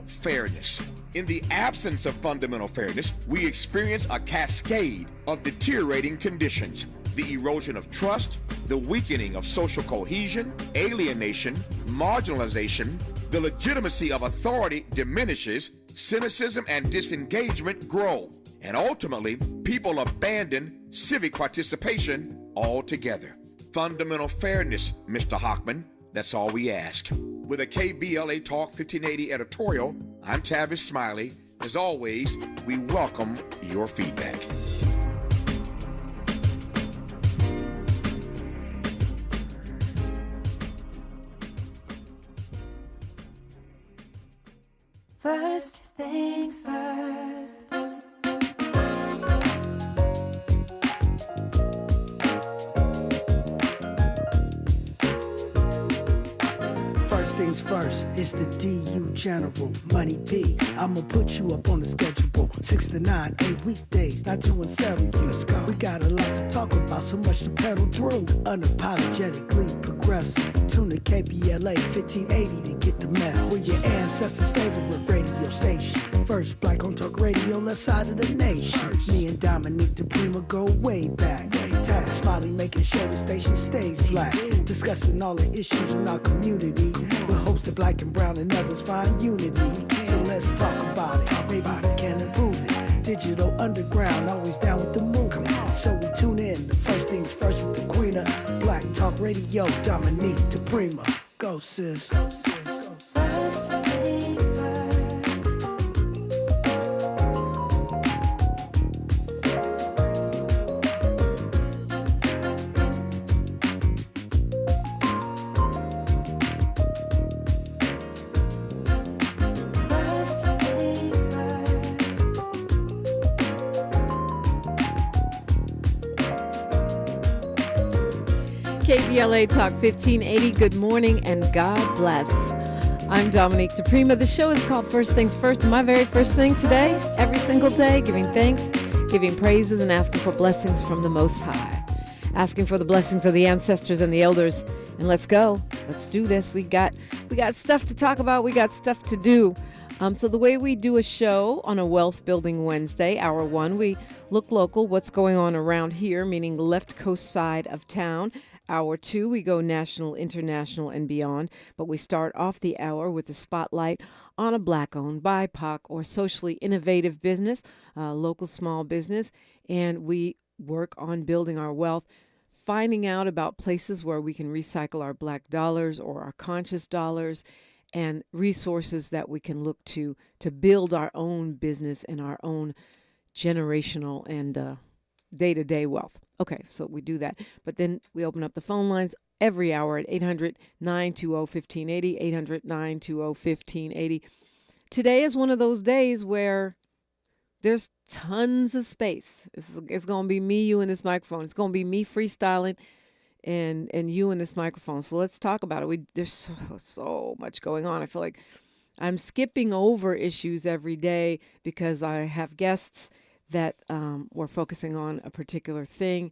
fairness. In the absence of fundamental fairness, we experience a cascade of deteriorating conditions. The erosion of trust, the weakening of social cohesion, alienation, marginalization, the legitimacy of authority diminishes, cynicism and disengagement grow, and ultimately, people abandon civic participation altogether. Fundamental fairness, Mr. Hochman, that's all we ask. With a KBLA Talk 1580 editorial, I'm Tavis Smiley. As always, we welcome your feedback. First things first. Things first, it's the DU General, Money B. I'ma put you up on the schedule. 6 to 9, 8 weekdays, not 2 and 7. Let's go. We got a lot to talk about, so much to pedal through. Unapologetically progressive. Tune to KBLA 1580 to get the mess. We're your ancestors' favorite radio station. First black on talk radio, left side of the nation. Me and Dominique DiPrima go way back. Tag Smiley making sure the station stays black. Discussing all the issues in our community. With hopes that black and brown and others find unity. So let's talk about it. Maybe we can improve it. Digital underground, always down with the movement. So we tune in. The first things first with the queen of Black Talk Radio, Dominique DiPrima. Go sis. First things first. KBLA Talk 1580, good morning and God bless. I'm Dominique DiPrima. The show is called First Things First. And my very first thing today, every single day, giving thanks, giving praises, and asking for blessings from the Most High. Asking for the blessings of the ancestors and the elders. And let's go. Let's do this. We got stuff to talk about. We got stuff to do. So the way we do a show on a Wealth Building Wednesday, hour one, we look local, what's going on around here, meaning the left coast side of town. Hour two, we go national, international, and beyond. But we start off the hour with the spotlight on a Black-owned, BIPOC, or socially innovative business, local small business. And we work on building our wealth, finding out about places where we can recycle our black dollars or our conscious dollars, and resources that we can look to build our own business and our own generational and day-to-day wealth. Okay, so we do that. But then we open up the phone lines every hour at 800-920-1580, 800-920-1580. Today is one of those days where there's tons of space. It's going to be me, you, and this microphone. It's going to be me freestyling and you and this microphone. So let's talk about it. There's so much going on. I feel like I'm skipping over issues every day because I have guests that we're focusing on a particular thing.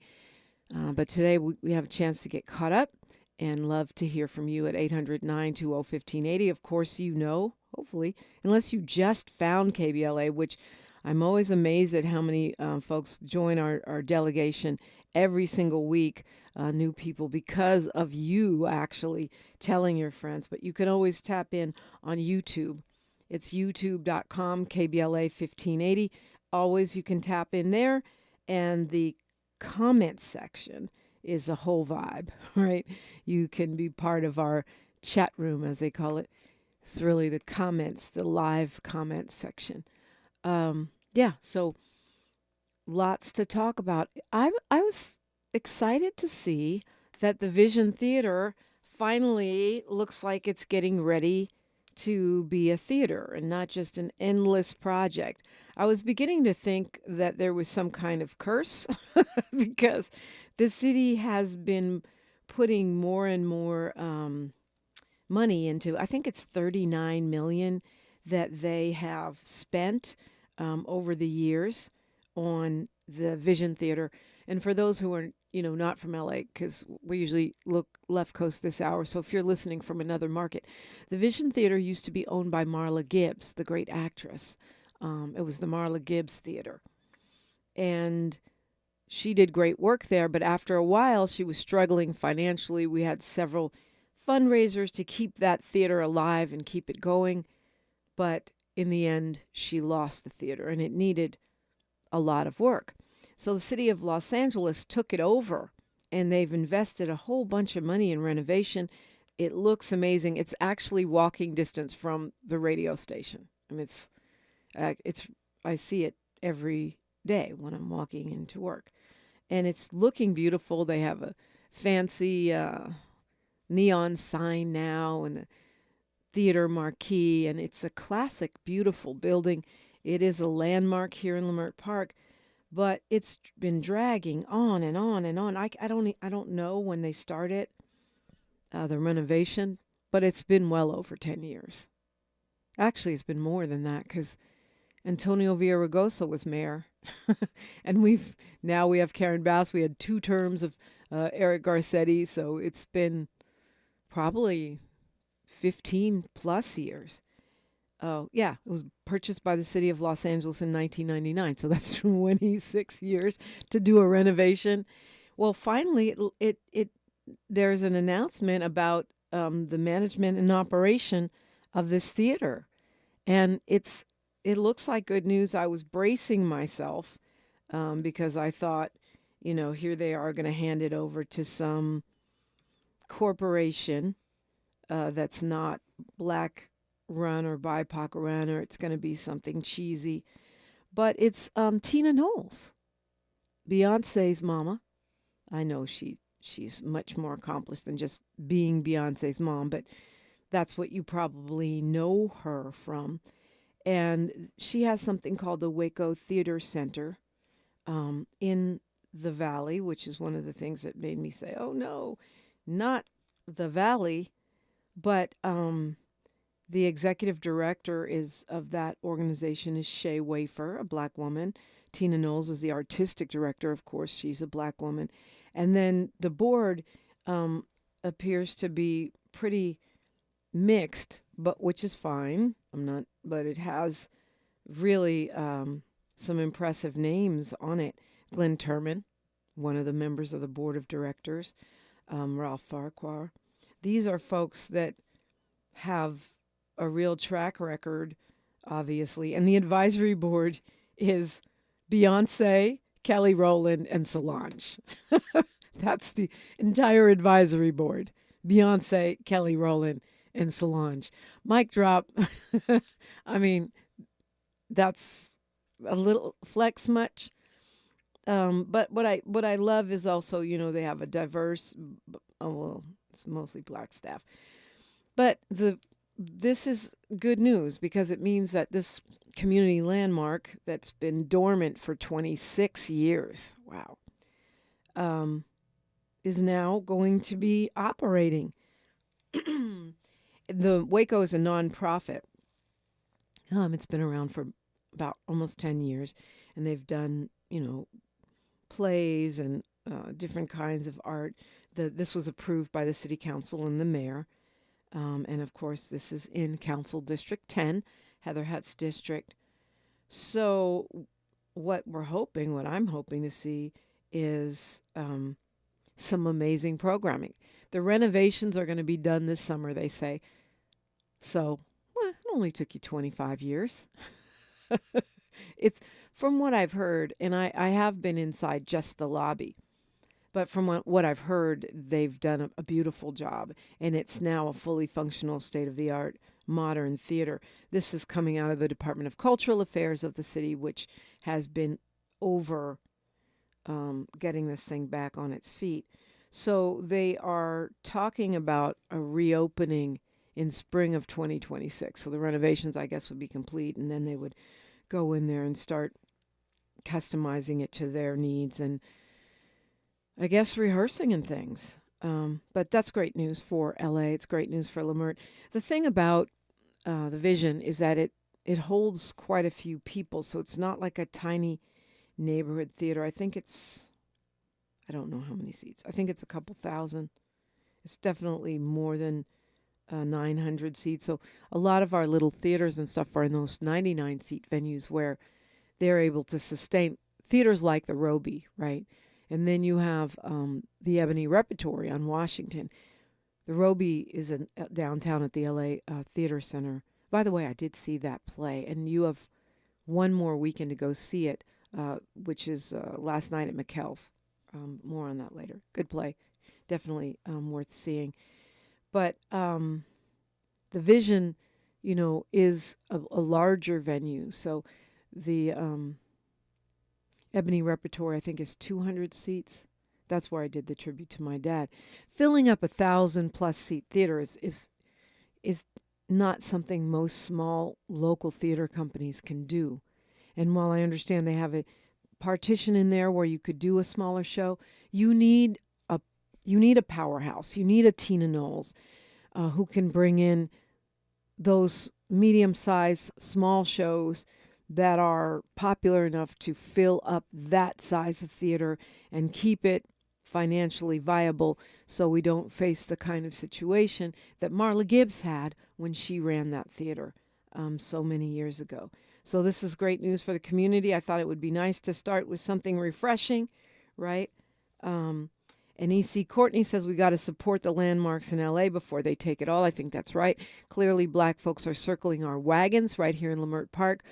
But today we have a chance to get caught up and love to hear from you at 800-920-1580. Of course, you know, hopefully, unless you just found KBLA, which I'm always amazed at how many folks join our delegation every single week, new people, because of you actually telling your friends. But you can always tap in on YouTube. It's youtube.com, KBLA 1580. Always you can tap in there, and the comment section is a whole vibe, right? You can be part of our chat room, as they call it. It's really the comments, the live comment section. So lots to talk about. I was excited to see that the Vision Theater finally looks like it's getting ready to be a theater and not just an endless project. I was beginning to think that there was some kind of curse because the city has been putting more and more money into, I think it's $39 million that they have spent over the years on the Vision Theater. And for those who are not from LA, because we usually look left coast this hour. So if you're listening from another market, the Vision Theater used to be owned by Marla Gibbs, the great actress. It was the Marla Gibbs Theater. And she did great work there, but after a while, she was struggling financially. We had several fundraisers to keep that theater alive and keep it going. But in the end, she lost the theater, and it needed a lot of work. So the city of Los Angeles took it over, and they've invested a whole bunch of money in renovation. It looks amazing. It's actually walking distance from the radio station. I mean, I see it every day when I'm walking into work, and it's looking beautiful. They have a fancy neon sign now and a theater marquee, and it's a classic, beautiful building. It is a landmark here in Leimert Park. But it's been dragging on and on and on. I don't know when they started the renovation, but it's been well over 10 years. Actually, it's been more than that, because Antonio Villaraigosa was mayor, and we have Karen Bass. We had 2 terms of Eric Garcetti, so it's been probably 15 plus years. Oh, yeah, it was purchased by the city of Los Angeles in 1999. So that's 26 years to do a renovation. Well, finally, there's an announcement about the management and operation of this theater. And it looks like good news. I was bracing myself because I thought, here they are going to hand it over to some corporation that's not black run or BIPOC run, or it's going to be something cheesy. But it's Tina Knowles, Beyonce's mama. I know she's much more accomplished than just being Beyonce's mom, but that's what you probably know her from. And she has something called the Waco Theater Center in the Valley, which is one of the things that made me say, oh no, not the Valley, but the executive director of that organization is Shay Wafer, a black woman. Tina Knowles is the artistic director. Of course, she's a black woman. And then the board appears to be pretty mixed, which is fine. But it has really some impressive names on it. Glenn Turman, one of the members of the board of directors, Ralph Farquhar. These are folks that have a real track record, obviously. And the advisory board is Beyonce, Kelly Rowland, and Solange. That's the entire advisory board. Beyonce, Kelly Rowland, and Solange. Mic drop. I mean, that's a little flex much. But what I love is also, they have a diverse, it's mostly black staff. But this is good news, because it means that this community landmark that's been dormant for 26 years, wow, is now going to be operating. The Waco is a nonprofit. It's been around for about almost 10 years, and they've done, plays and different kinds of art. This was approved by the city council and the mayor. And of course, this is in Council District 10, Heather Hutt's district. So what I'm hoping to see is some amazing programming. The renovations are going to be done this summer, they say. So, it only took you 25 years. It's from what I've heard, and I have been inside just the lobby. But from what I've heard, they've done a beautiful job, and it's now a fully functional, state-of-the-art, modern theater. This is coming out of the Department of Cultural Affairs of the city, which has been over getting this thing back on its feet. So they are talking about a reopening in spring of 2026. So the renovations, I guess, would be complete, and then they would go in there and start customizing it to their needs and, I guess, rehearsing and things. But that's great news for LA. It's great news for Leimert. The thing about the Vision is that it holds quite a few people, so it's not like a tiny neighborhood theater. I think it's I don't know how many seats. I think it's a couple thousand. It's definitely more than 900 seats. So a lot of our little theaters and stuff are in those 99-seat venues where they're able to sustain theaters like the Roby, right? And then you have the Ebony Repertory on Washington. The Roby is downtown at the LA Theater Center. By the way, I did see that play, and you have one more weekend to go see it, which is last night at McKell's. More on that later. Good play. Definitely worth seeing. But the Vision, is a larger venue. So the Ebony Repertory, I think, is 200 seats. That's where I did the tribute to my dad. Filling up 1,000+ seat theater is not something most small local theater companies can do. And while I understand they have a partition in there where you could do a smaller show, you need a powerhouse. You need a Tina Knowles who can bring in those medium-sized small shows that are popular enough to fill up that size of theater and keep it financially viable, so we don't face the kind of situation that Marla Gibbs had when she ran that theater so many years ago. So this is great news for the community. I thought it would be nice to start with something refreshing, right? And E.C. Courtney says we got to support the landmarks in L.A. before they take it all. I think that's right. Clearly, black folks are circling our wagons right here in Leimert Park,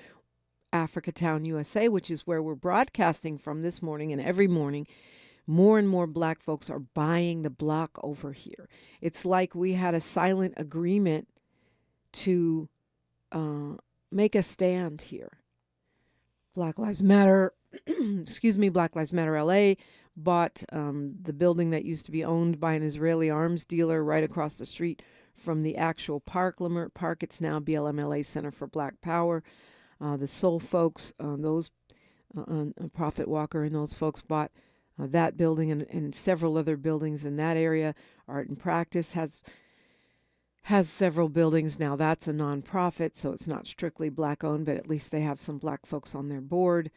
Africatown, USA, which is where we're broadcasting from this morning and every morning. More and more black folks are buying the block over here. It's like we had a silent agreement to make a stand here. Black Lives Matter, Black Lives Matter LA bought the building that used to be owned by an Israeli arms dealer right across the street from the actual park, Leimert Park. It's now BLM Center for Black Power. The Soul folks, those Prophet Walker and those folks bought that building and several other buildings in that area. Art and Practice has several buildings now. That's a nonprofit, so it's not strictly black owned, but at least they have some black folks on their board.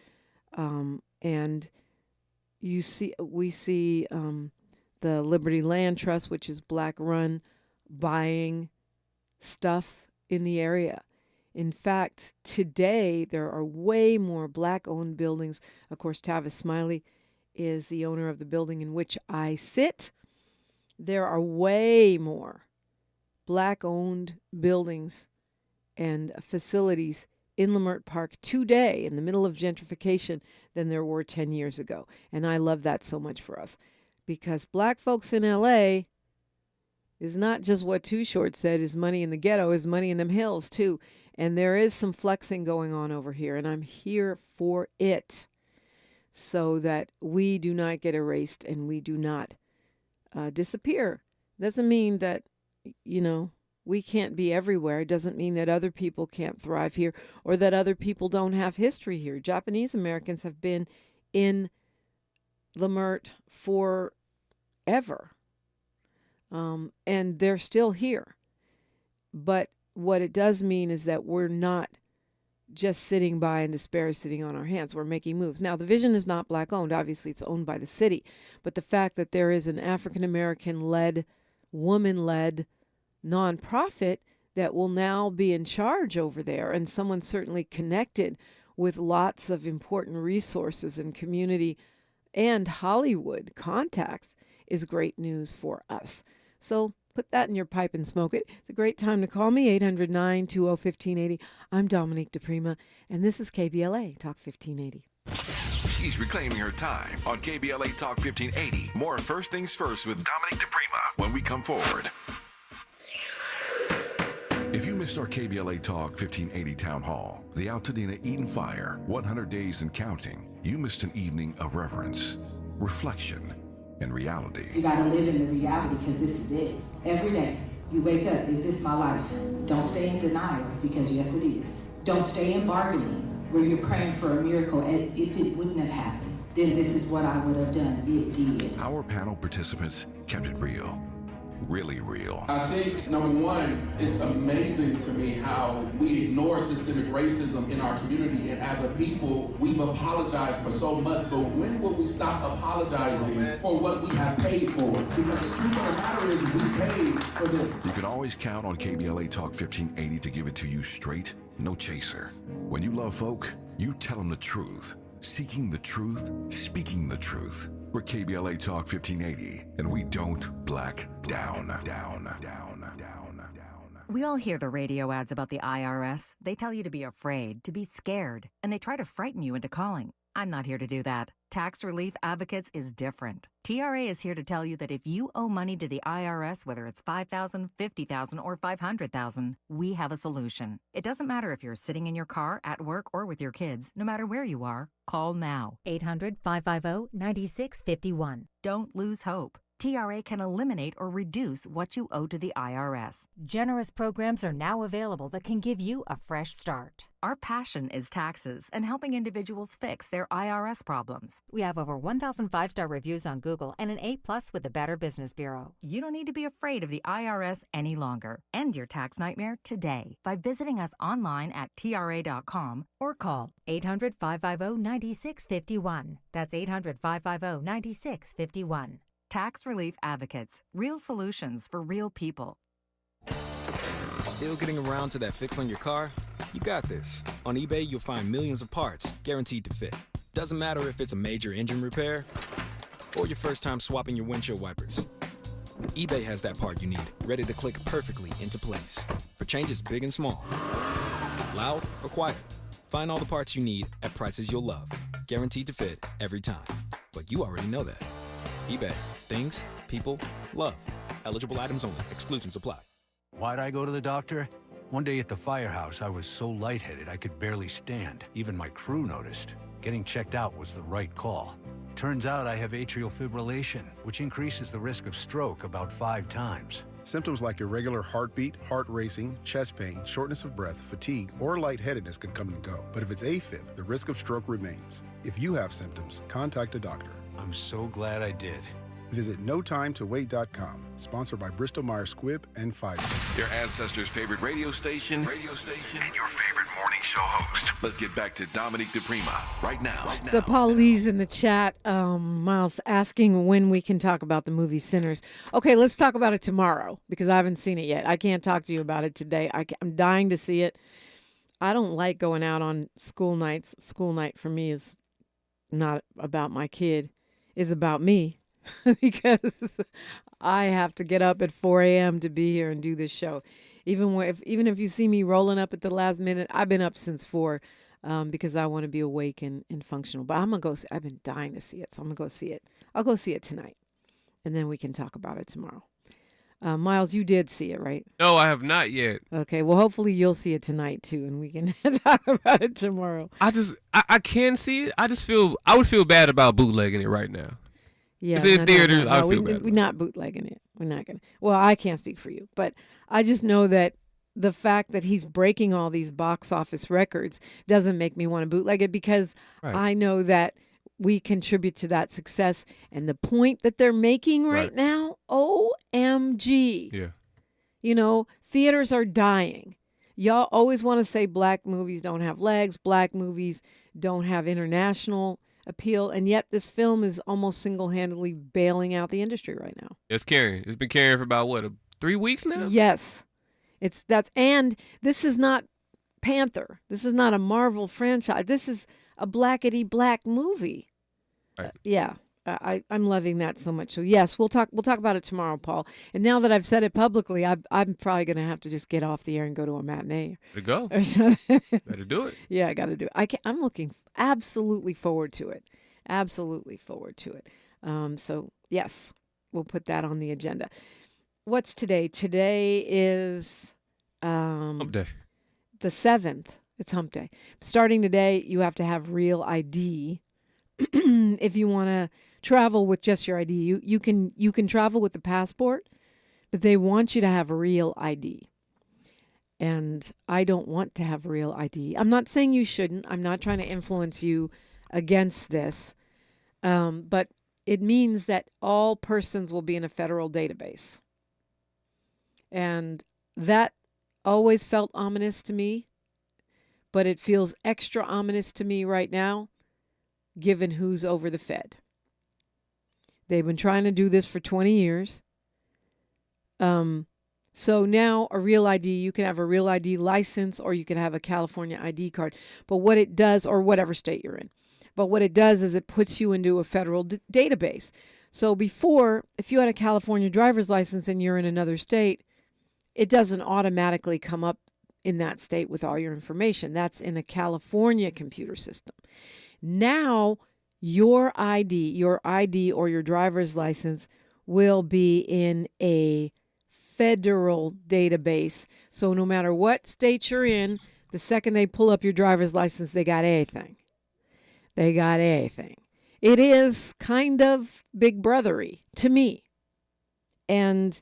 And we see the Liberty Land Trust, which is black run, buying stuff in the area. In fact, today there are way more black owned buildings. Of course, Tavis Smiley is the owner of the building in which I sit. There are way more black-owned buildings and facilities in Leimert Park today, in the middle of gentrification, than there were 10 years ago. And I love that so much for us, because black folks in L.A. is not just what Too Short said is money in the ghetto, is money in them hills, too. And there is some flexing going on over here, and I'm here for it, so that we do not get erased and we do not disappear. Doesn't mean that, we can't be everywhere. It doesn't mean that other people can't thrive here or that other people don't have history here. Japanese Americans have been in Leimert forever, and they're still here. But what it does mean is that we're not just sitting by in despair, sitting on our hands. We're making moves. Now, the Vision is not black owned. Obviously, it's owned by the city. But the fact that there is an African-American-led, woman-led nonprofit that will now be in charge over there, and someone certainly connected with lots of important resources and community and Hollywood contacts, is great news for us. So put that in your pipe and smoke it. It's a great time to call me, 800-920-1580. I'm Dominique DiPrima, and this is KBLA Talk 1580. She's reclaiming her time on KBLA Talk 1580. More First Things First with Dominique DiPrima when we come forward. If you missed our KBLA Talk 1580 Town Hall, the Altadena Eden Fire, 100 Days and Counting, you missed an evening of reverence, reflection, and reality. You gotta live in the reality, because this is it. Every day, you wake up, is this my life? Don't stay in denial, because yes, it is. Don't stay in bargaining, where you're praying for a miracle, and if it wouldn't have happened, then this is what I would have done. It did. Our panel participants kept it real. really real. I think, number one, it's amazing to me how we ignore systemic racism in our community, and as a people, we've apologized for so much, but when will we stop apologizing for what we have paid for? Because the truth of the matter is we paid for this. You can always count on KBLA Talk 1580 to give it to you straight, no chaser. When you love folk, you tell them the truth. Seeking the truth, speaking the truth. We're KBLA Talk 1580, and we don't black down. We all hear the radio ads about the IRS. They tell you to be afraid, to be scared, and they try to frighten you into calling. I'm not here to do that. Tax Relief Advocates is different. TRA is here to tell you that if you owe money to the IRS, whether it's $5,000, $50,000, or $500,000, we have a solution. It doesn't matter if you're sitting in your car, at work, or with your kids. No matter where you are, call now. 800-550-9651. Don't lose hope. TRA can eliminate or reduce what you owe to the IRS. Generous programs are now available that can give you a fresh start. Our passion is taxes and helping individuals fix their IRS problems. We have over 1,000 5-star reviews on Google and an A+ with the Better Business Bureau. You don't need to be afraid of the IRS any longer. End your tax nightmare today by visiting us online at TRA.com or call 800-550-9651. That's 800-550-9651. Tax Relief Advocates. Real solutions for real people. Still getting around to that fix on your car? You got this. On eBay, you'll find millions of parts guaranteed to fit. Doesn't matter if it's a major engine repair or your first time swapping your windshield wipers. eBay has that part you need, ready to click perfectly into place for changes big and small. Loud or quiet. Find all the parts you need at prices you'll love. Guaranteed to fit every time. But you already know that. eBay. Things, people, love. Eligible items only. Exclusions apply. Why'd I go to the doctor? One day at the firehouse, I was so lightheaded I could barely stand. Even my crew noticed. Getting checked out was the right call. Turns out I have atrial fibrillation, which increases the risk of stroke about 5 times. Symptoms like irregular heartbeat, heart racing, chest pain, shortness of breath, fatigue, or lightheadedness can come and go. But if it's AFib, the risk of stroke remains. If you have symptoms, contact a doctor. I'm so glad I did. Visit NoTimeToWait.com. Sponsored by Bristol-Myers Squibb and Pfizer. Your ancestors' favorite radio station, and your favorite morning show host. Let's get back to Dominique DiPrima right now. So Paul Lee's in the chat, Miles, asking when we can talk about the movie Sinners. Okay, let's talk about it tomorrow because I haven't seen it yet. I can't talk to you about it today. I'm dying to see it. I don't like going out on school nights. School night for me is not about my kid. It's about me. Because I have to get up at 4 a.m. to be here and do this show. Even if you see me rolling up at the last minute, I've been up since 4 because I want to be awake and functional. But I'm going to go. I've been dying to see it, so I'm going to go see it. I'll go see it tonight, and then we can talk about it tomorrow. Miles, you did see it, right? No, I have not yet. Okay, well, hopefully you'll see it tonight, too, and we can talk about it tomorrow. I can see it. I would feel bad about bootlegging it right now. Yeah, it's in theaters. No, I feel bad. We're not bootlegging it. We're not gonna. Well, I can't speak for you, but I just know that the fact that he's breaking all these box office records doesn't make me want to bootleg it because I know that we contribute to that success. And the point that they're making right now, OMG. Yeah. You know, theaters are dying. Y'all always want to say black movies don't have legs, black movies don't have international appeal, and yet this film is almost single-handedly bailing out the industry right now. It's carrying. It's been carrying for about 3 weeks now. Yes, and this is not Panther. This is not a Marvel franchise. This is a blackety black movie. Right. I'm loving that so much. So yes, we'll talk about it tomorrow, Paul. And now that I've said it publicly, I'm probably gonna have to just get off the air and go to a matinee. To go. Or something. Better do it. Yeah, I got to do it. I'm looking absolutely forward to it. Absolutely forward to it. So yes, we'll put that on the agenda. What's today? Today is Hump Day. The 7th. It's Hump Day. Starting today, you have to have real ID if you want to travel with just your ID. You can travel with the passport, but they want you to have a real ID. And I don't want to have a real ID. I'm not saying you shouldn't. I'm not trying to influence you against this. But it means that all persons will be in a federal database. And that always felt ominous to me, but it feels extra ominous to me right now, given who's over the Fed. They've been trying to do this for 20 years. So now a real ID, you can have a real ID license or you can have a California ID card. But what it does, or whatever state you're in, but what it does is it puts you into a federal database. So before, if you had a California driver's license and you're in another state, it doesn't automatically come up in that state with all your information. That's in a California computer system. Now, your ID or your driver's license will be in a federal database. So no matter what state you're in, the second they pull up your driver's license, they got everything. They got everything. It is kind of big brothery to me. And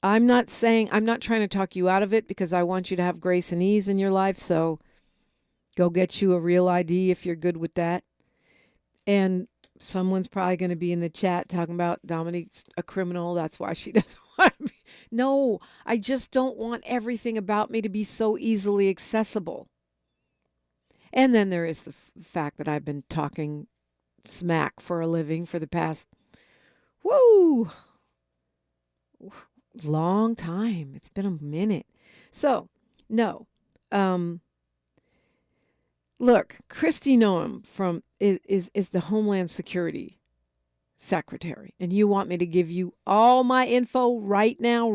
I'm not trying to talk you out of it because I want you to have grace and ease in your life. So go get you a real ID if you're good with that. And someone's probably going to be in the chat talking about Dominique's a criminal. That's why she doesn't want to be. No, I just don't want everything about me to be so easily accessible. And then there is the fact that I've been talking smack for a living for the past, long time. It's been a minute. So, no. Look, Kristi Noem is the Homeland Security Secretary, and you want me to give you all my info right now?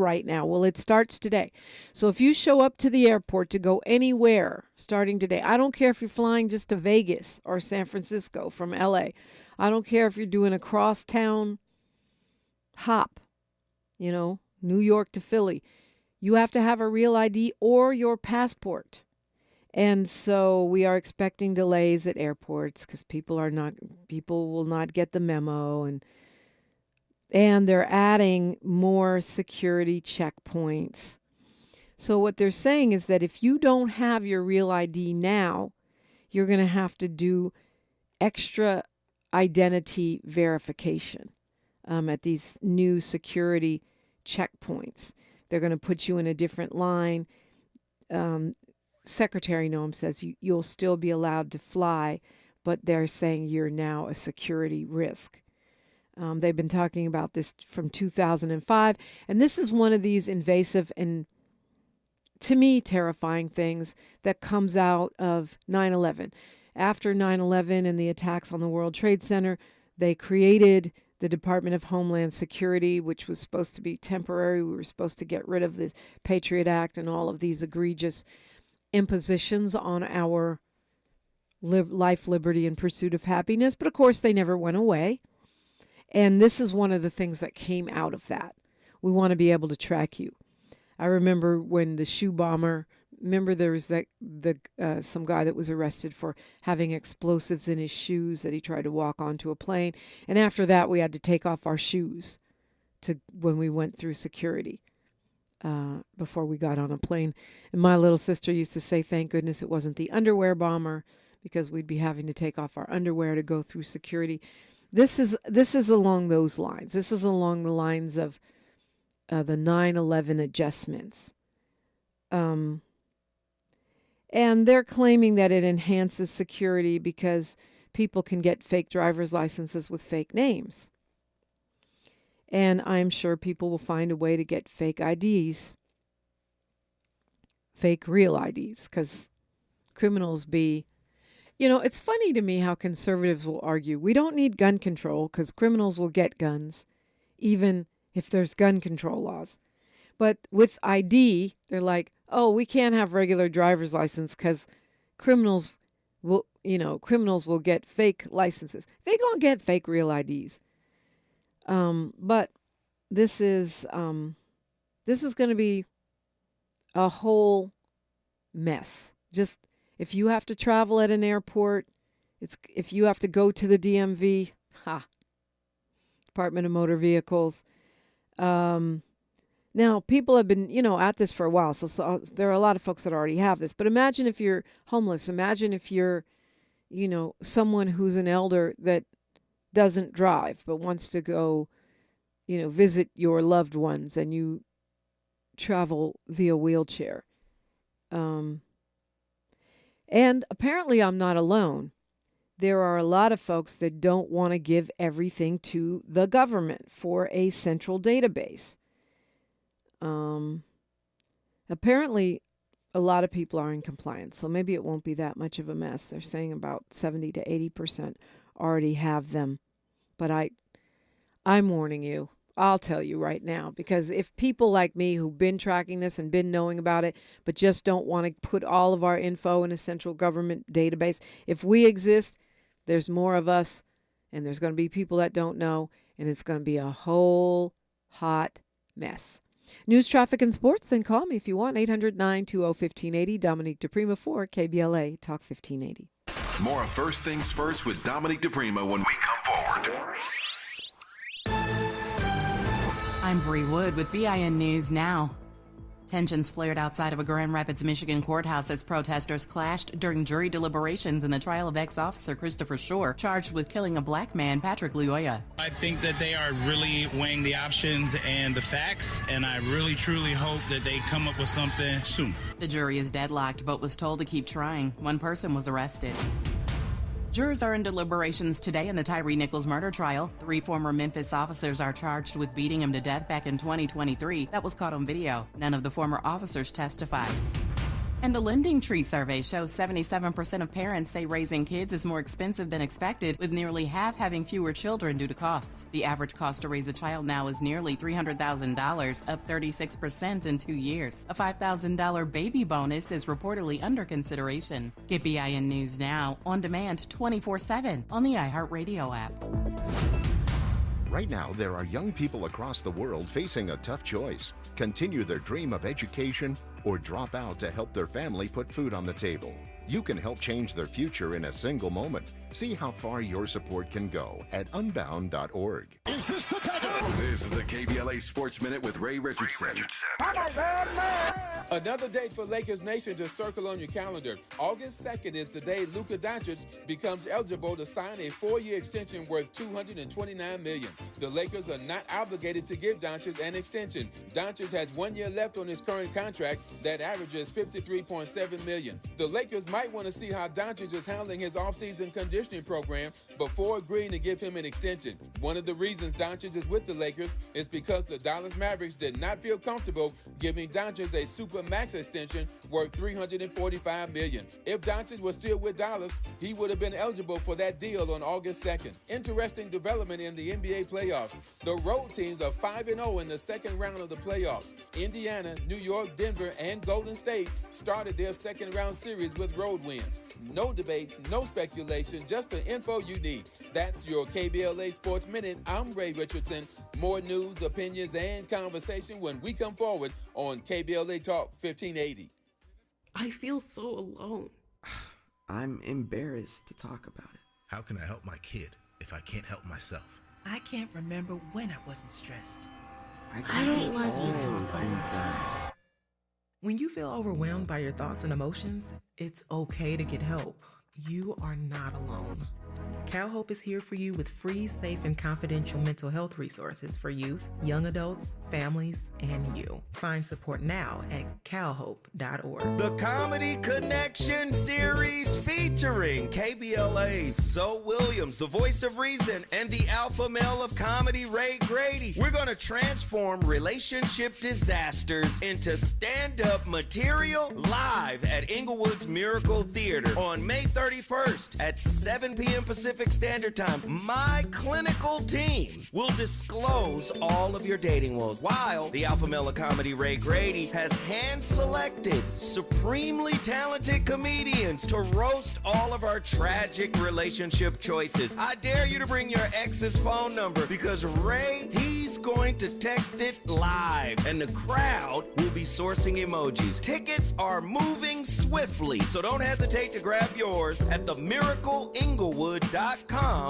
Well, it starts today. So if you show up to the airport to go anywhere starting today, I don't care if you're flying just to Vegas or San Francisco from LA. I don't care if you're doing a crosstown hop, New York to Philly. You have to have a real ID or your passport. And so we are expecting delays at airports because people will not get the memo, and they're adding more security checkpoints. So what they're saying is that if you don't have your real ID now, you're going to have to do extra identity verification at these new security checkpoints. They're going to put you in a different line. Secretary Noem says you'll still be allowed to fly, but they're saying you're now a security risk. They've been talking about this from 2005, and this is one of these invasive and, to me, terrifying things that comes out of 9/11. After 9/11 and the attacks on the World Trade Center, they created the Department of Homeland Security, which was supposed to be temporary. We were supposed to get rid of the Patriot Act and all of these egregious impositions on our life, liberty, and pursuit of happiness. But of course, they never went away. And this is one of the things that came out of that. We want to be able to track you. I remember when the shoe bomber, there was some guy that was arrested for having explosives in his shoes that he tried to walk onto a plane. And after that, we had to take off our shoes when we went through security. Before we got on a plane. And my little sister used to say, thank goodness it wasn't the underwear bomber, because we'd be having to take off our underwear to go through security. This is along those lines. This is along the lines of the 9/11 adjustments. And they're claiming that it enhances security because people can get fake driver's licenses with fake names. And I'm sure people will find a way to get fake IDs, fake real IDs, because criminals it's funny to me how conservatives will argue, we don't need gun control because criminals will get guns, even if there's gun control laws. But with ID, they're like, oh, we can't have regular driver's license because criminals will get fake licenses. They're going to get fake real IDs. But this is going to be a whole mess. Just if you have to travel at an airport, if you have to go to the DMV, Department of Motor Vehicles. Now people have been, at this for a while. So there are a lot of folks that already have this, but imagine if you're homeless. Imagine if you're, someone who's an elder that doesn't drive but wants to go, visit your loved ones, and you travel via wheelchair. And apparently I'm not alone. There are a lot of folks that don't want to give everything to the government for a central database. Apparently, a lot of people are in compliance, so maybe it won't be that much of a mess. They're saying about 70 to 80% already have them. But I'm warning you. I'll tell you right now, because if people like me who've been tracking this and been knowing about it, but just don't want to put all of our info in a central government database, if we exist, there's more of us, and there's going to be people that don't know, and it's going to be a whole hot mess. News, traffic, and sports, then call me if you want. 800-920-1580. Dominique DiPrima for KBLA Talk 1580. More of First Things First with Dominique DiPrima when we come forward. I'm Bree Wood with BIN News Now. Tensions flared outside of a Grand Rapids, Michigan courthouse as protesters clashed during jury deliberations in the trial of ex-officer Christopher Shore, charged with killing a black man, Patrick Luoya. I think that they are really weighing the options and the facts, and I really, truly hope that they come up with something soon. The jury is deadlocked, but was told to keep trying. One person was arrested. Jurors are in deliberations today in the Tyree Nichols murder trial. 3 former Memphis officers are charged with beating him to death back in 2023. That was caught on video. None of the former officers testified. And the Lending Tree survey shows 77% of parents say raising kids is more expensive than expected, with nearly half having fewer children due to costs. The average cost to raise a child now is nearly $300,000, up 36% in 2 years. A $5,000 baby bonus is reportedly under consideration. Get BIN News Now on demand 24/7 on the iHeartRadio app. Right now, there are young people across the world facing a tough choice: continue their dream of education or drop out to help their family put food on the table. You can help change their future in a single moment. See how far your support can go at unbound.org. This is the KBLA Sports Minute with Ray Richardson. Another date for Lakers Nation to circle on your calendar. August 2nd is the day Luka Doncic becomes eligible to sign a 4-year extension worth $229 million. The Lakers are not obligated to give Doncic an extension. Doncic has 1 year left on his current contract that averages $53.7 million. The Lakers might want to see how Doncic is handling his offseason conditioning program before agreeing to give him an extension. One of the reasons Doncic is with the Lakers is because the Dallas Mavericks did not feel comfortable giving Doncic a super max extension worth $345 million. If Doncic was still with Dallas, he would have been eligible for that deal on August 2nd. Interesting development in the NBA playoffs. The road teams are 5-0 in the second round of the playoffs. Indiana, New York, Denver, and Golden State started their second round series with road wins. No debates, no speculation, just the info you need. That's your KBLA Sports Minute. I'm Ray Richardson. More news, opinions, and conversation when we come forward on KBLA Talk 1580. I feel so alone. I'm embarrassed to talk about it. How can I help my kid if I can't help myself? I can't remember when I wasn't stressed. I don't like it inside. When you feel overwhelmed by your thoughts and emotions, it's okay to get help. You are not alone. CalHope is here for you with free, safe, and confidential mental health resources for youth, young adults, families, and you. Find support now at calhope.org. The Comedy Connection series featuring KBLA's Zoe Williams, the voice of reason, and the alpha male of comedy, Ray Grady. We're going to transform relationship disasters into stand-up material live at Inglewood's Miracle Theater on May 31st at 7 p.m. Pacific Standard Time. My clinical team will disclose all of your dating woes, while the alpha male of comedy, Ray Grady, has hand-selected supremely talented comedians to roast all of our tragic relationship choices. I dare you to bring your ex's phone number, because Ray, he's going to text it live, and the crowd will be sourcing emojis. Tickets are moving swiftly, so don't hesitate to grab yours at themiracleinglewood.com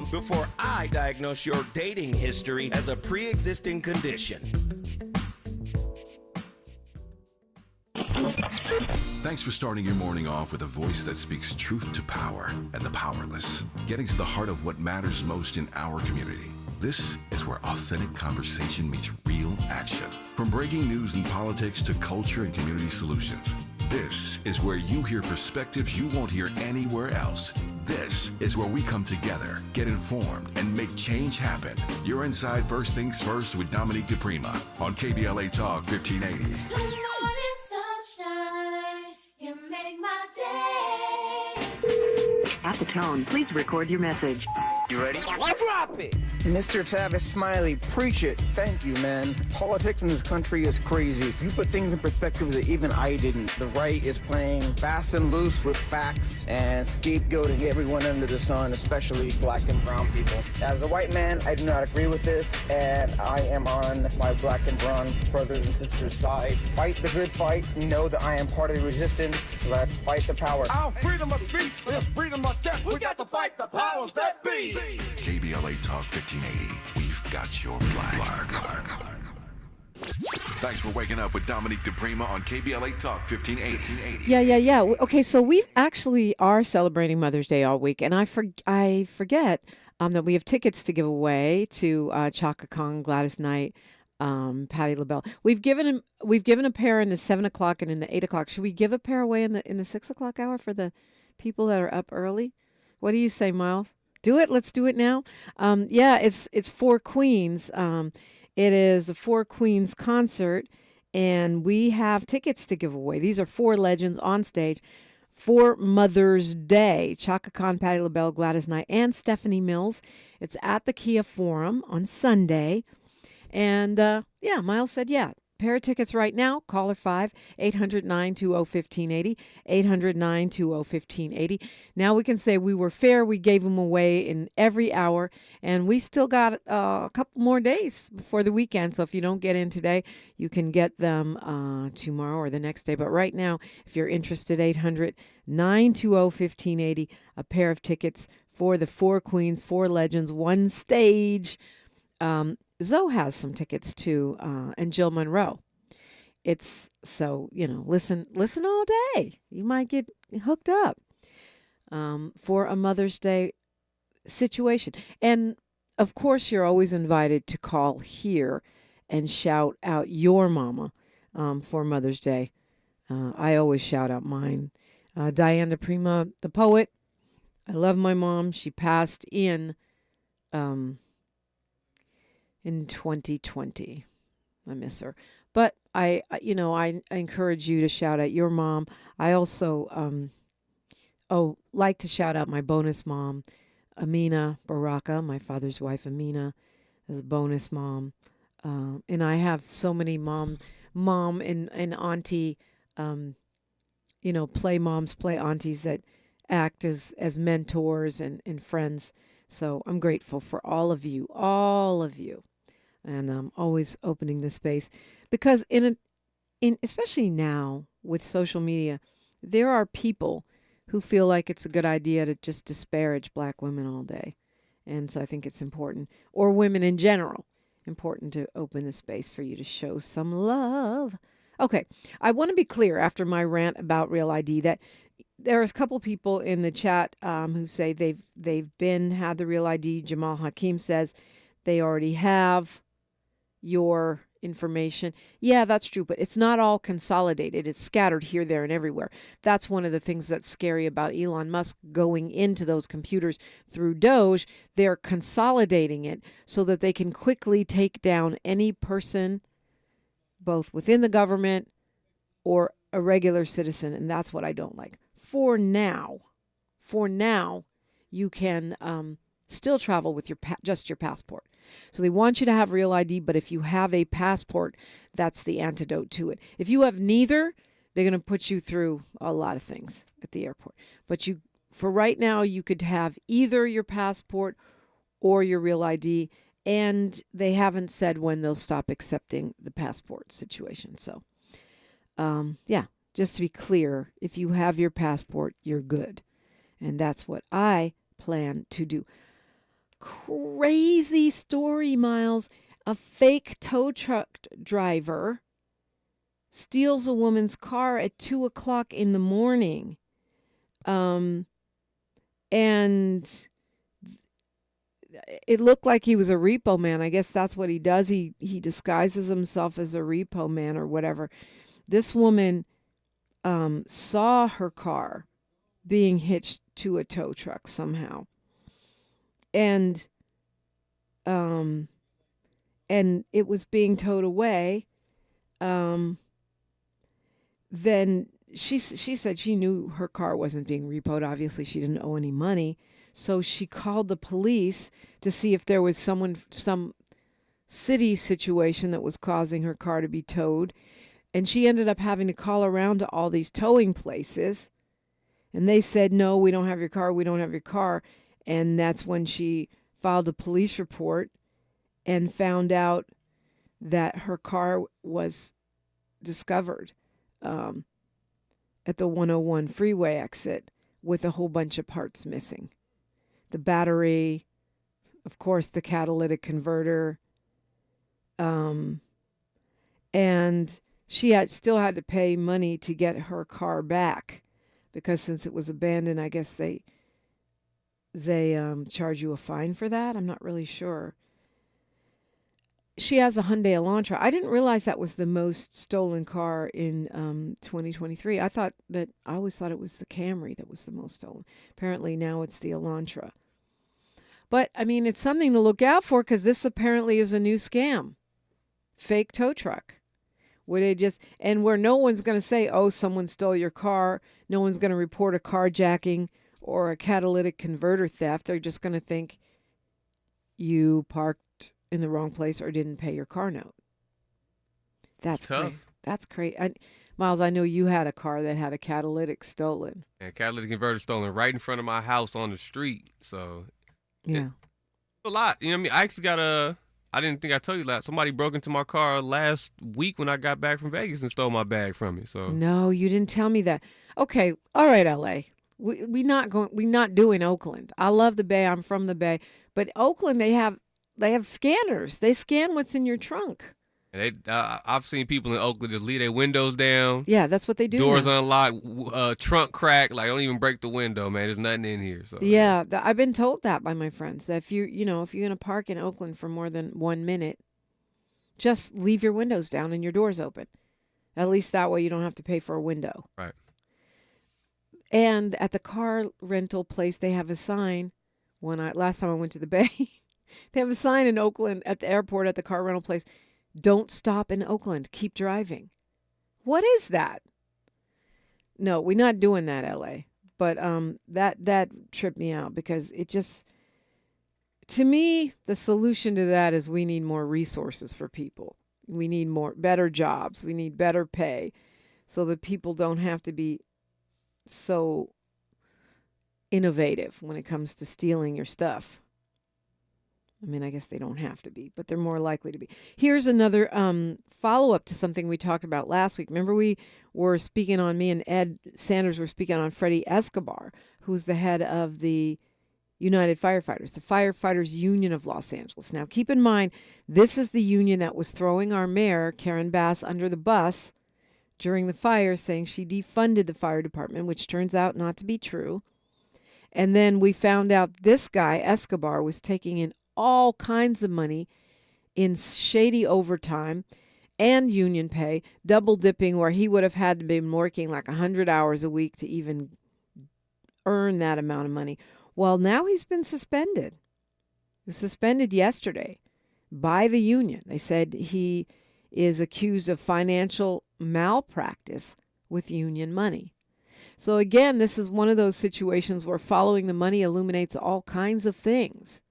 before I diagnose your dating history as a pre-existing condition. Thanks for starting your morning off with a voice that speaks truth to power and the powerless, getting to the heart of what matters most in our community. This is where authentic conversation meets real action. From breaking news and politics to culture and community solutions, this is where you hear perspectives you won't hear anywhere else. This is where we come together, get informed, and make change happen. You're inside First Things First with Dominique DiPrima on KBLA Talk 1580. Good morning, sunshine. You make my day. At the tone, please record your message. You ready? Drop it. Mr. Travis Smiley, preach it. Thank you, man. Politics in this country is crazy. You put things in perspective that even I didn't. The right is playing fast and loose with facts and scapegoating everyone under the sun, especially black and brown people. As a white man, I do not agree with this, and I am on my black and brown brothers and sisters' side. Fight the good fight. Know that I am part of the resistance. Let's fight the power. Our freedom of speech is freedom of death. We got to fight the powers that be. KBLA Talk 1580. We've got your black. Thanks for waking up with Dominique DiPrima on KBLA Talk 1580. Yeah. Okay, so we actually are celebrating Mother's Day all week, and I forget that we have tickets to give away to Chaka Khan, Gladys Knight, Patti LaBelle. We've given a pair in the 7 o'clock and in the 8 o'clock. Should we give a pair away in the 6 o'clock hour for the people that are up early? What do you say, Miles? Do it. Let's do it now. It's Four Queens. It is the Four Queens concert, and we have tickets to give away. These are four legends on stage for Mother's Day. Chaka Khan, Patti LaBelle, Gladys Knight, and Stephanie Mills. It's at the Kia Forum on Sunday. And, Miles said, pair of tickets right now. Caller 5-800-920-1580, 800-920-1580. Now we can say we were fair. We gave them away in every hour, and we still got a couple more days before the weekend. So if you don't get in today, you can get them tomorrow or the next day. But right now, if you're interested, 800-920-1580, a pair of tickets for the Four Queens, Four Legends, one stage. Zoe has some tickets too, and Jill Monroe. It's so, listen all day. You might get hooked up for a Mother's Day situation. And of course, you're always invited to call here and shout out your mama for Mother's Day. I always shout out mine. Diane DiPrima, the poet. I love my mom. She passed in 2020. I miss her. But I encourage you to shout out your mom. I also like to shout out my bonus mom, Amina Baraka, my father's wife, Amina, is a bonus mom. And I have so many mom and auntie, play moms, play aunties that act as mentors and friends. So I'm grateful for all of you. And I'm always opening the space because especially now with social media, there are people who feel like it's a good idea to just disparage black women all day. And so I think it's important, or women in general, important to open the space for you to show some love. Okay, I want to be clear after my rant about Real ID that there's a couple people in the chat who say they've had the Real ID. Jamal Hakim says they already have your information. Yeah, that's true, but it's not all consolidated. It's scattered here, there, and everywhere. That's one of the things that's scary about Elon Musk going into those computers through Doge. They're consolidating it so that they can quickly take down any person, both within the government or a regular citizen, and that's what I don't like. For now, you can still travel with just your passport. So they want you to have Real ID, but if you have a passport, that's the antidote to it. If you have neither, they're going to put you through a lot of things at the airport. But for right now, you could have either your passport or your Real ID, and they haven't said when they'll stop accepting the passport situation. So, just to be clear, if you have your passport, you're good. And that's what I plan to do. Crazy story, Miles. A fake tow truck driver steals a woman's car at 2 o'clock in the morning. And it looked like he was a repo man. I guess that's what he does. He disguises himself as a repo man or whatever. This woman saw her car being hitched to a tow truck somehow. And it was being towed away. Then she said she knew her car wasn't being repoed. Obviously, she didn't owe any money. So she called the police to see if there was some city situation that was causing her car to be towed. And she ended up having to call around to all these towing places. And they said, no, we don't have your car. We don't have your car. And that's when she filed a police report and found out that her car was discovered at the 101 freeway exit with a whole bunch of parts missing. The battery, of course, the catalytic converter, and she still had to pay money to get her car back because since it was abandoned, I guess they charge you a fine for that. I'm not really sure. She has a Hyundai Elantra. I didn't realize that was the most stolen car in 2023. I always thought it was the Camry that was the most stolen. Apparently now it's the Elantra. But, I mean, it's something to look out for because this apparently is a new scam. Fake tow truck. Where no one's going to say, oh, someone stole your car. No one's going to report a carjacking or a catalytic converter theft. They're just going to think you parked in the wrong place or didn't pay your car note. That's tough. That's crazy. Miles, I know you had a car that had a catalytic stolen. And catalytic converter stolen right in front of my house on the street. So yeah, a lot. You know what I mean? I actually got I didn't think I told you that. Somebody broke into my car last week when I got back from Vegas and stole my bag from me. So no, you didn't tell me that. Okay, all right, LA. We not doing Oakland. I love the Bay. I'm from the Bay, but Oakland they have scanners. They scan what's in your trunk. And I've seen people in Oakland just leave their windows down. Yeah, that's what they do. Doors now. Unlocked, trunk cracked. Like, don't even break the window, man. There's nothing in here. So yeah, I've been told that by my friends. That if you're gonna park in Oakland for more than 1 minute, just leave your windows down and your doors open. At least that way you don't have to pay for a window. Right. And at the car rental place, they have a sign. Last time I went to the Bay, they have a sign in Oakland at the airport at the car rental place. Don't stop in Oakland. Keep driving. What is that? No, we're not doing that, LA. But that tripped me out because it just, to me, the solution to that is we need more resources for people. We need better jobs. We need better pay so that people don't have to be so innovative when it comes to stealing your stuff. I mean, I guess they don't have to be, but they're more likely to be. Here's another follow-up to something we talked about last week. Remember me and Ed Sanders were speaking on Freddie Escobar, who's the head of the United Firefighters, the Firefighters Union of Los Angeles. Now, keep in mind, this is the union that was throwing our mayor, Karen Bass, under the bus during the fire, saying she defunded the fire department, which turns out not to be true. And then we found out this guy, Escobar, was taking in all kinds of money in shady overtime and union pay, double dipping where he would have had to be working like 100 hours a week to even earn that amount of money. Well, now he's been suspended. He was suspended yesterday by the union. They said he is accused of financial malpractice with union money. So again, this is one of those situations where following the money illuminates all kinds of things.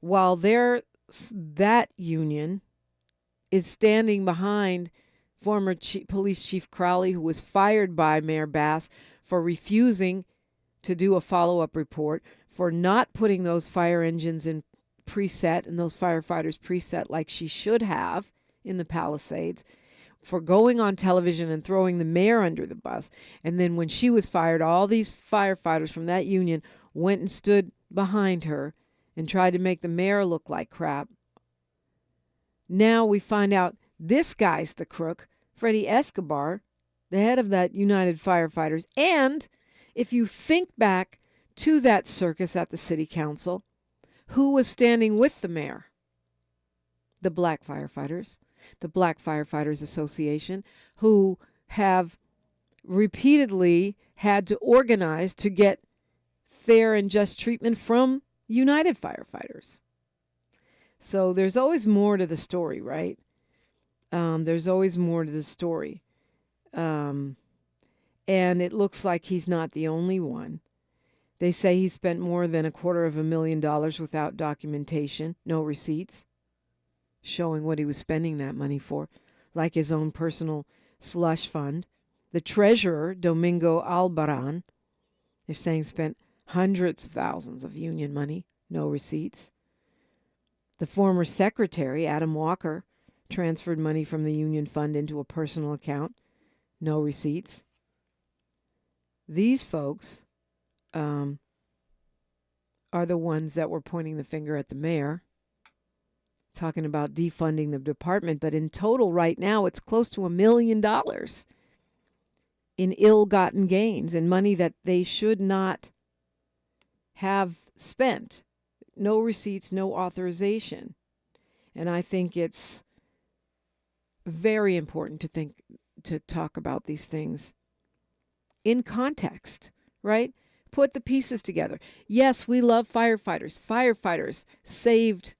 While that union is standing behind former Police Chief Crowley, who was fired by Mayor Bass for refusing to do a follow-up report, for not putting those fire engines in preset and those firefighters preset like she should have in the Palisades, for going on television and throwing the mayor under the bus. And then when she was fired, all these firefighters from that union went and stood behind her and tried to make the mayor look like crap. Now we find out this guy's the crook, Freddie Escobar, the head of that United Firefighters. And if you think back to that circus at the city council, Who was standing with the mayor? The Black Firefighters, the Black Firefighters Association, who have repeatedly had to organize to get fair and just treatment from United Firefighters. So there's always more to the story, right? There's always more to the story. And it looks like he's not the only one. They say he spent more than $250,000 without documentation, no receipts, showing what he was spending that money for, like his own personal slush fund. The treasurer, Domingo Albaran, they're saying spent hundreds of thousands of union money, no receipts. The former secretary, Adam Walker, transferred money from the union fund into a personal account, no receipts. These folks are the ones that were pointing the finger at the mayor, talking about defunding the department. But in total right now, it's close to $1 million in ill-gotten gains and money that they should not have spent. No receipts, no authorization. And I think it's very important to talk about these things in context, right? Put the pieces together. Yes, we love firefighters. Firefighters saved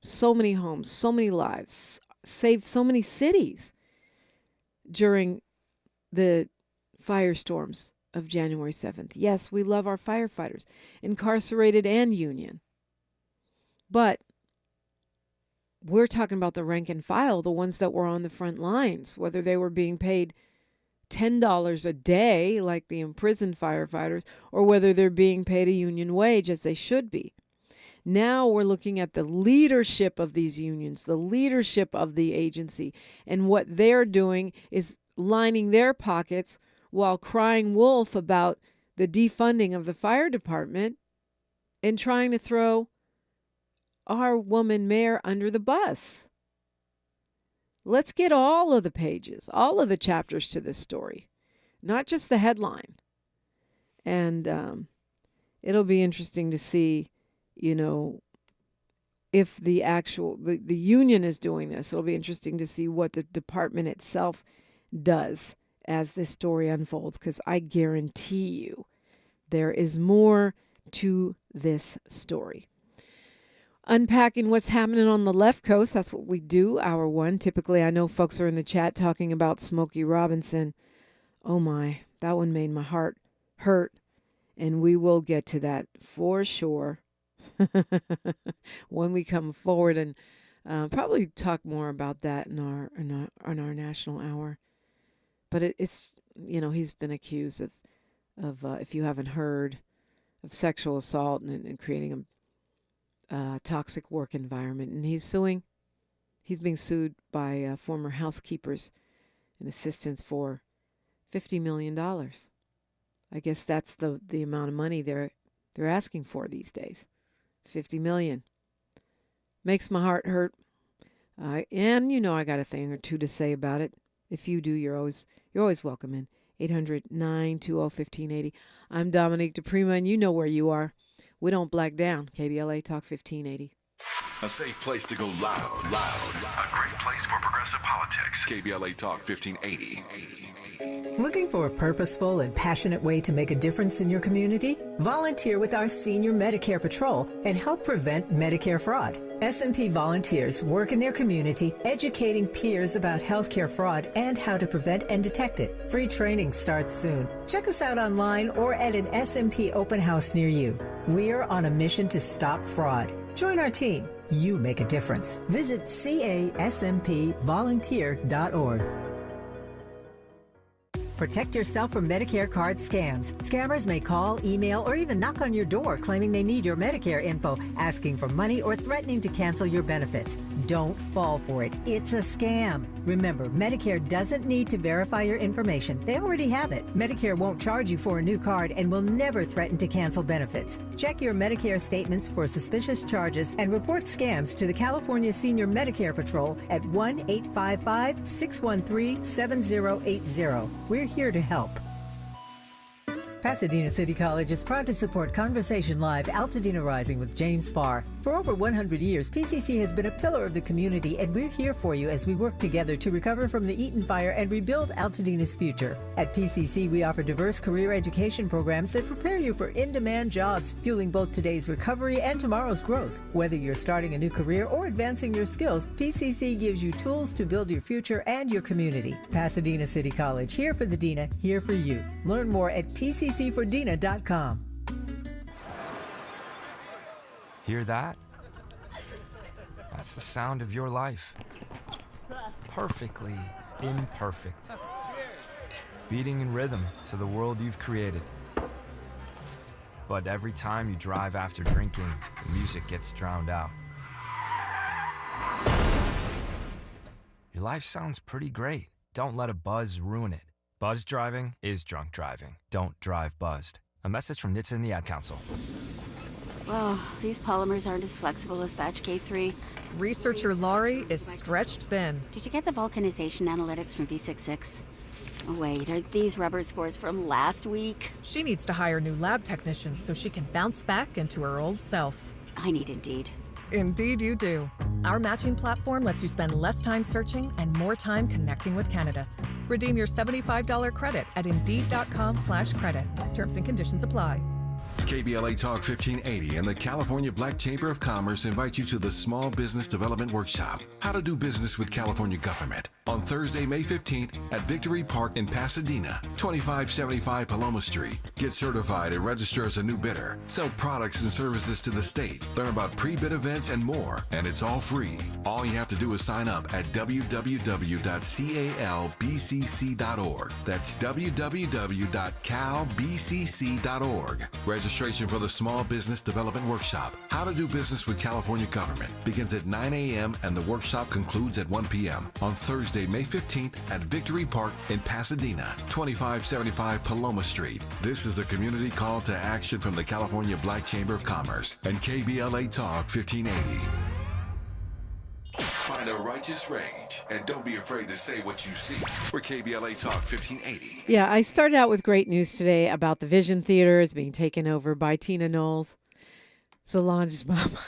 so many homes, so many lives, saved so many cities during the firestorms of January 7th. Yes, we love our firefighters, incarcerated and union. But we're talking about the rank and file, the ones that were on the front lines, whether they were being paid $10 a day like the imprisoned firefighters, or whether they're being paid a union wage as they should be. Now we're looking at the leadership of these unions, the leadership of the agency, and what they're doing is lining their pockets while crying wolf about the defunding of the fire department and trying to throw our woman mayor under the bus. Let's get all of the pages, all of the chapters to this story, not just the headline. And it'll be interesting to see, if the union is doing this. It'll be interesting to see what the department itself does as this story unfolds, because I guarantee you there is more to this story. Unpacking what's happening on the left coast. That's what we do, hour one. Typically, I know folks are in the chat talking about Smokey Robinson. Oh my, that one made my heart hurt. And we will get to that for sure when we come forward, and probably talk more about that in our national hour. But it's he's been accused of if you haven't heard, of sexual assault and creating a toxic work environment, and he's being sued by former housekeepers and assistants for $50 million. I guess that's the amount of money they're asking for these days. $50 million. Makes my heart hurt. And I got a thing or two to say about it. If you do, you're always welcome in. 800-920-1580. I'm Dominique DiPrima, and you know where you are. We don't black down. KBLA Talk 1580. A safe place to go loud. A great place for progressive politics. KBLA Talk 1580. Looking for a purposeful and passionate way to make a difference in your community? Volunteer with our Senior Medicare Patrol and help prevent Medicare fraud. S&P volunteers work in their community educating peers about healthcare fraud and how to prevent and detect it. Free training starts soon. Check us out online or at an S&P open house near you. We're on a mission to stop fraud. Join our team. You make a difference. Visit casmpvolunteer.org. Protect yourself from Medicare card scams. Scammers may call, email, or even knock on your door claiming they need your Medicare info, asking for money or threatening to cancel your benefits. Don't fall for it. It's a scam. Remember, Medicare doesn't need to verify your information. They already have it. Medicare won't charge you for a new card and will never threaten to cancel benefits. Check your Medicare statements for suspicious charges and report scams to the California Senior Medicare Patrol at 1-855-613-7080. We're here to help. Pasadena City College is proud to support Conversation Live Altadena Rising with James Farr. For over 100 years, PCC has been a pillar of the community, and we're here for you as we work together to recover from the Eaton fire and rebuild Altadena's future. At PCC, we offer diverse career education programs that prepare you for in-demand jobs, fueling both today's recovery and tomorrow's growth. Whether you're starting a new career or advancing your skills, PCC gives you tools to build your future and your community. Pasadena City College, here for the Dena, here for you. Learn more at pccfordena.com. Hear that? That's the sound of your life. Perfectly imperfect. Beating in rhythm to the world you've created. But every time you drive after drinking, the music gets drowned out. Your life sounds pretty great. Don't let a buzz ruin it. Buzz driving is drunk driving. Don't drive buzzed. A message from NHTSA and the Ad Council. Well, these polymers aren't as flexible as batch K3. Researcher Laurie is stretched thin. Did you get the vulcanization analytics from V66? Oh, wait, are these rubber scores from last week? She needs to hire new lab technicians so she can bounce back into her old self. I need Indeed. Indeed you do. Our matching platform lets you spend less time searching and more time connecting with candidates. Redeem your $75 credit at Indeed.com/credit. Terms and conditions apply. KBLA Talk 1580 and the California Black Chamber of Commerce invite you to the Small Business Development Workshop, How to Do Business with California Government, on Thursday, May 15th at Victory Park in Pasadena, 2575 Paloma Street. Get certified and register as a new bidder. Sell products and services to the state. Learn about pre-bid events and more, and it's all free. All you have to do is sign up at www.calbcc.org. That's www.calbcc.org. Registration for the Small Business Development Workshop, How to Do Business with California Government, begins at 9 a.m. and the workshop concludes at 1 p.m. on Thursday, May 15th at Victory Park in Pasadena, 2575 Paloma Street. This is a community call to action from the California Black Chamber of Commerce and KBLA Talk 1580. Find a righteous rage and don't be afraid to say what you see. We're KBLA Talk 1580. Yeah, I started out with great news today about the Vision Theaters being taken over by Tina Knowles, Solange's mama.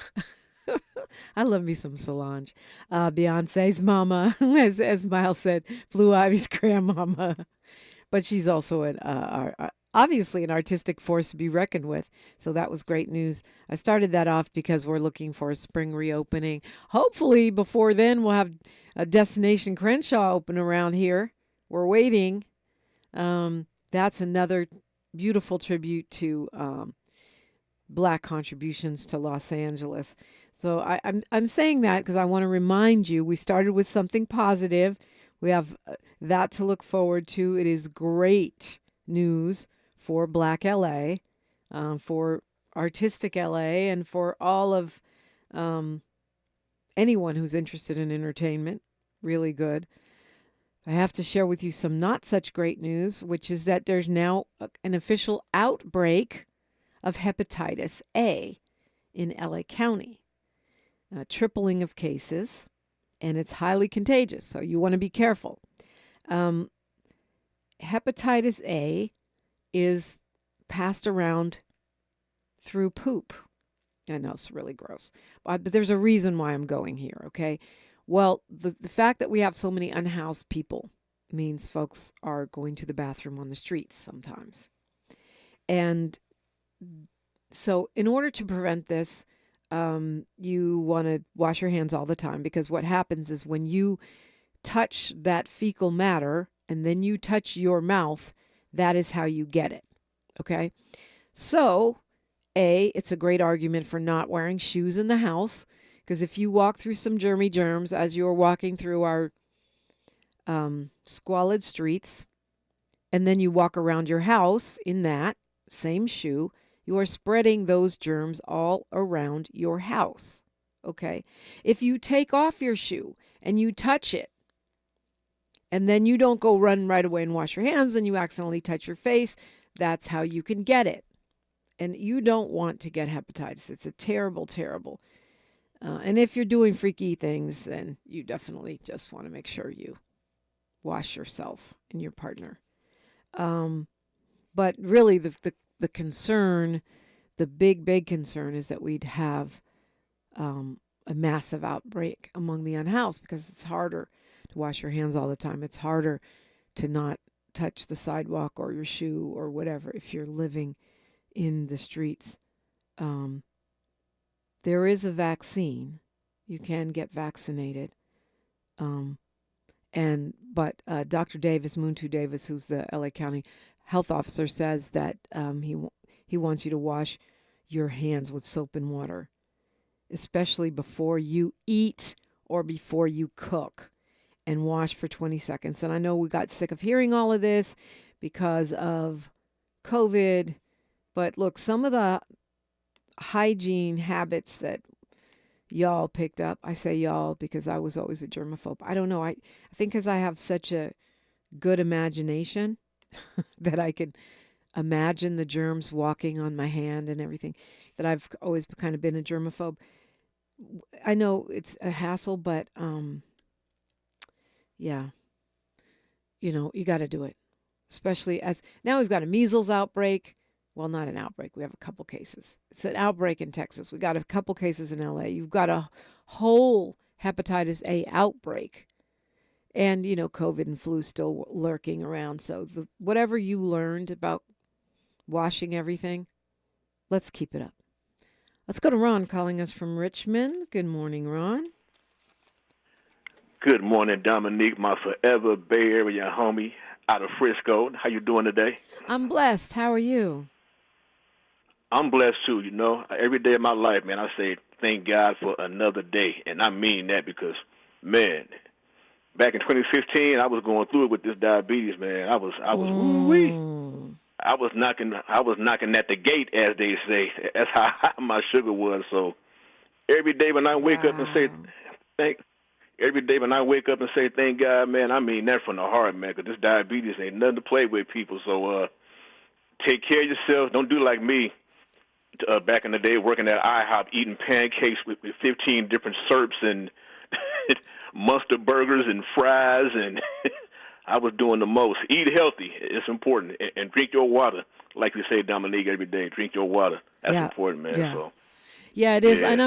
I love me some Solange. Beyonce's mama, as Miles said, Blue Ivy's grandmama. But she's also obviously an artistic force to be reckoned with. So that was great news. I started that off because we're looking for a spring reopening. Hopefully before then we'll have a Destination Crenshaw open around here. We're waiting. That's another beautiful tribute to Black contributions to Los Angeles. So I'm saying that because I want to remind you, we started with something positive. We have that to look forward to. It is great news for Black LA, for artistic LA, and for all of anyone who's interested in entertainment. Really good. I have to share with you some not such great news, which is that there's now an official outbreak of hepatitis A in LA County. A tripling of cases, and it's highly contagious, so you want to be careful. Hepatitis A is passed around through poop. I know it's really gross, but there's a reason why I'm going here, okay? Well, the fact that we have so many unhoused people means folks are going to the bathroom on the streets sometimes. And so in order to prevent this, you want to wash your hands all the time, because what happens is when you touch that fecal matter and then you touch your mouth, that is how you get it. Okay? So, it's a great argument for not wearing shoes in the house, because if you walk through some germs as you're walking through our squalid streets, and then you walk around your house in that same shoe, you are spreading those germs all around your house, okay? If you take off your shoe and you touch it, and then you don't go run right away and wash your hands and you accidentally touch your face, that's how you can get it. And you don't want to get hepatitis. It's a terrible, terrible. And if you're doing freaky things, then you definitely just want to make sure you wash yourself and your partner. But really, the concern, the big concern is that we'd have a massive outbreak among the unhoused because it's harder to wash your hands all the time. It's harder to not touch the sidewalk or your shoe or whatever if you're living in the streets. There is a vaccine. You can get vaccinated. But Dr. Davis, Muntu Davis, who's the LA County health officer, says that he wants you to wash your hands with soap and water, especially before you eat or before you cook, and wash for 20 seconds. And I know we got sick of hearing all of this because of COVID, but look, some of the hygiene habits that y'all picked up, I say y'all because I was always a germaphobe. I don't know. I think because I have such a good imagination that I could imagine the germs walking on my hand and everything, that I've always kind of been a germaphobe. I know it's a hassle, but yeah, you got to do it, especially as now we've got a measles outbreak. Well, not an outbreak. We have a couple cases. It's an outbreak in Texas. We got a couple cases in LA. You've got a whole hepatitis A outbreak. And, COVID and flu still lurking around. So whatever you learned about washing everything, let's keep it up. Let's go to Ron calling us from Richmond. Good morning, Ron. Good morning, Dominique, my forever Bay Area homie out of Frisco. How you doing today? I'm blessed. How are you? I'm blessed too, Every day of my life, man, I say thank God for another day. And I mean that because, man, back in 2015, I was going through it with this diabetes, man. I was knocking at the gate, as they say. That's how high my sugar was. So every day when I wake up and say thank God, man, I mean that from the heart, man, because this diabetes ain't nothing to play with, people. So take care of yourself. Don't do like me. Back in the day, working at IHOP, eating pancakes with 15 different syrups and Munster burgers and fries, and I was doing the most. Eat healthy. It's important. And drink your water. Like we say, Dominique, every day, drink your water. That's important, man. Yeah. So, yeah, it is. Yeah. And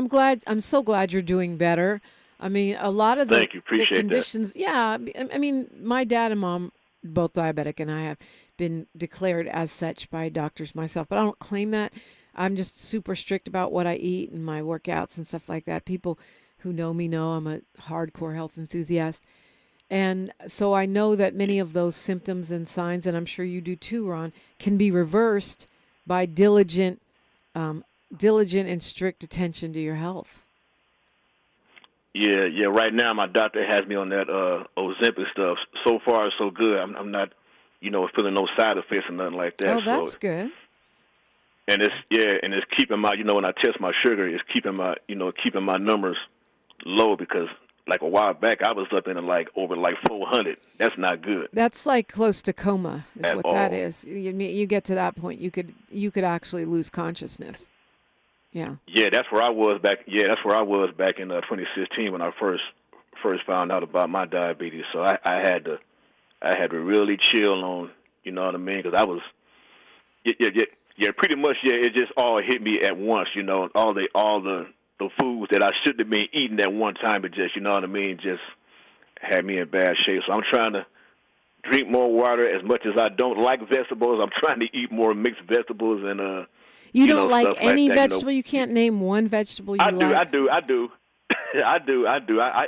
I'm so glad you're doing better. I mean, a lot of the conditions. That. Yeah. I mean, my dad and mom, both diabetic, and I have been declared as such by doctors myself, but I don't claim that. I'm just super strict about what I eat and my workouts and stuff like that. People who know me know I'm a hardcore health enthusiast. And so I know that many of those symptoms and signs, and I'm sure you do too, Ron, can be reversed by diligent and strict attention to your health. Yeah. Right now, my doctor has me on that Ozempic stuff. So far, so good. I'm not, feeling no side effects or nothing like that. Oh, that's good. And it's keeping my, when I test my sugar, it's keeping my numbers low because like a while back I was up in over 400. That's not good. That's like close to coma is At what all. That is. You get to that point, you could actually lose consciousness. Yeah. Yeah, that's where I was back. Yeah, that's where I was back in 2016 when I first found out about my diabetes. So I had to really chill on, you know what I mean? Because I was, pretty much. Yeah, it just all hit me at once. All the foods that I shouldn't have been eating at one time, but just, you know what I mean, just had me in bad shape. So I'm trying to drink more water. As much as I don't like vegetables, I'm trying to eat more mixed vegetables and You don't like any that, vegetable? You can't name one vegetable you like? I do. I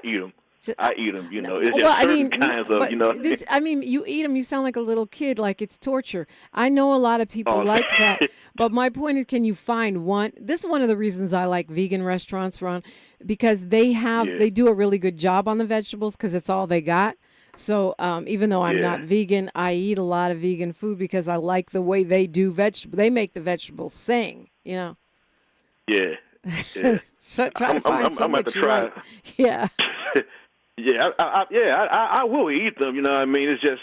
eat them. I eat them, It's just certain kinds of, you eat them, you sound like a little kid, like it's torture. I know a lot of people like that, but my point is, can you find one? This is one of the reasons I like vegan restaurants, Ron, because they do a really good job on the vegetables because it's all they got. So even though I'm not vegan, I eat a lot of vegan food because I like the way they do vegetables. They make the vegetables sing, Yeah. So try to find something I'm to try. Like. Yeah. I will eat them. You know what I mean? It's just,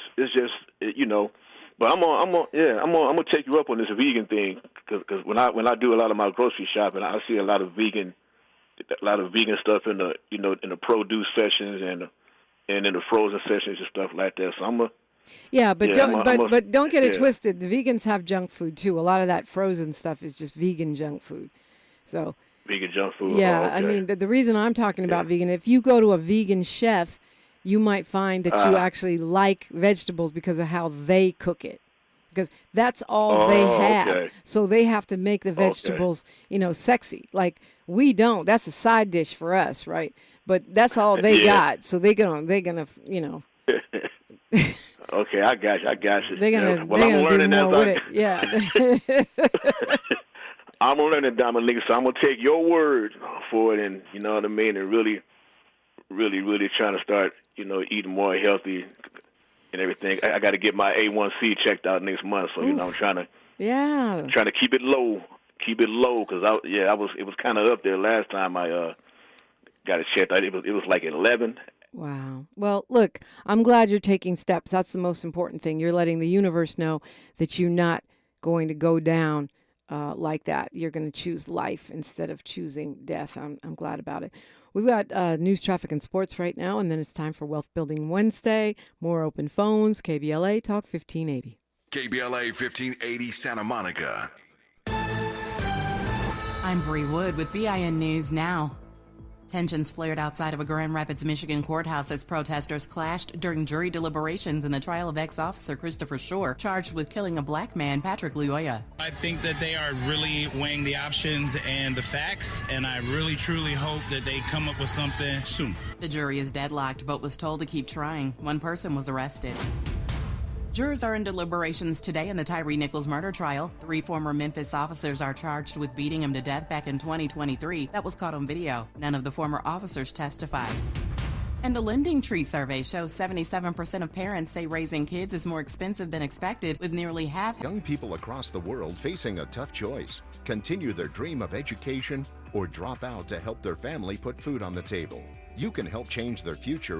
But I'm gonna take you up on this vegan thing because when I do a lot of my grocery shopping, I see a lot of vegan stuff in the in the produce sections and in the frozen sections and stuff like that. So but don't get it twisted. The vegans have junk food too. A lot of that frozen stuff is just vegan junk food. So Vegan junk food. Yeah, Oh, okay. I mean, the reason I'm talking about vegan, if you go to a vegan chef, you might find that you actually like vegetables because of how they cook it. Because that's all they have. Okay. So they have to make the vegetables, sexy. Like we don't. That's a side dish for us, right? But that's all they got. So they're gonna. Okay, I got you. They're gonna. Well, they're I'm gonna learning do more as with it. Yeah. I'm learning, Dominique, so I'm gonna take your word for it, and you know what I mean, and really trying to start, eating more healthy and everything. I got to get my A1C checked out next month, so I'm trying to keep it low, because it was kind of up there last time I got it checked out. It was like 11. Wow. Well, look, I'm glad you're taking steps. That's the most important thing. You're letting the universe know that you're not going to go down like that. You're going to choose life instead of choosing death. I'm glad about it. We've got news, traffic, and sports right now, and then it's time for Wealth Building Wednesday. More open phones, KBLA Talk 1580. KBLA 1580 Santa Monica. I'm Bree Wood with BIN News Now. Tensions flared outside of a Grand Rapids, Michigan courthouse as protesters clashed during jury deliberations in the trial of ex-officer Christopher Shore, charged with killing a black man, Patrick Luoya. I think that they are really weighing the options and the facts, and I really, truly hope that they come up with something soon. The jury is deadlocked, but was told to keep trying. One person was arrested. Jurors are in deliberations today in the Tyree Nichols murder trial. 3 former Memphis officers are charged with beating him to death back in 2023. That was caught on video. None of the former officers testified. And a Lending Tree survey shows 77% of parents say raising kids is more expensive than expected, with nearly half. Young people across the world facing a tough choice: continue their dream of education or drop out to help their family put food on the table. You can help change their future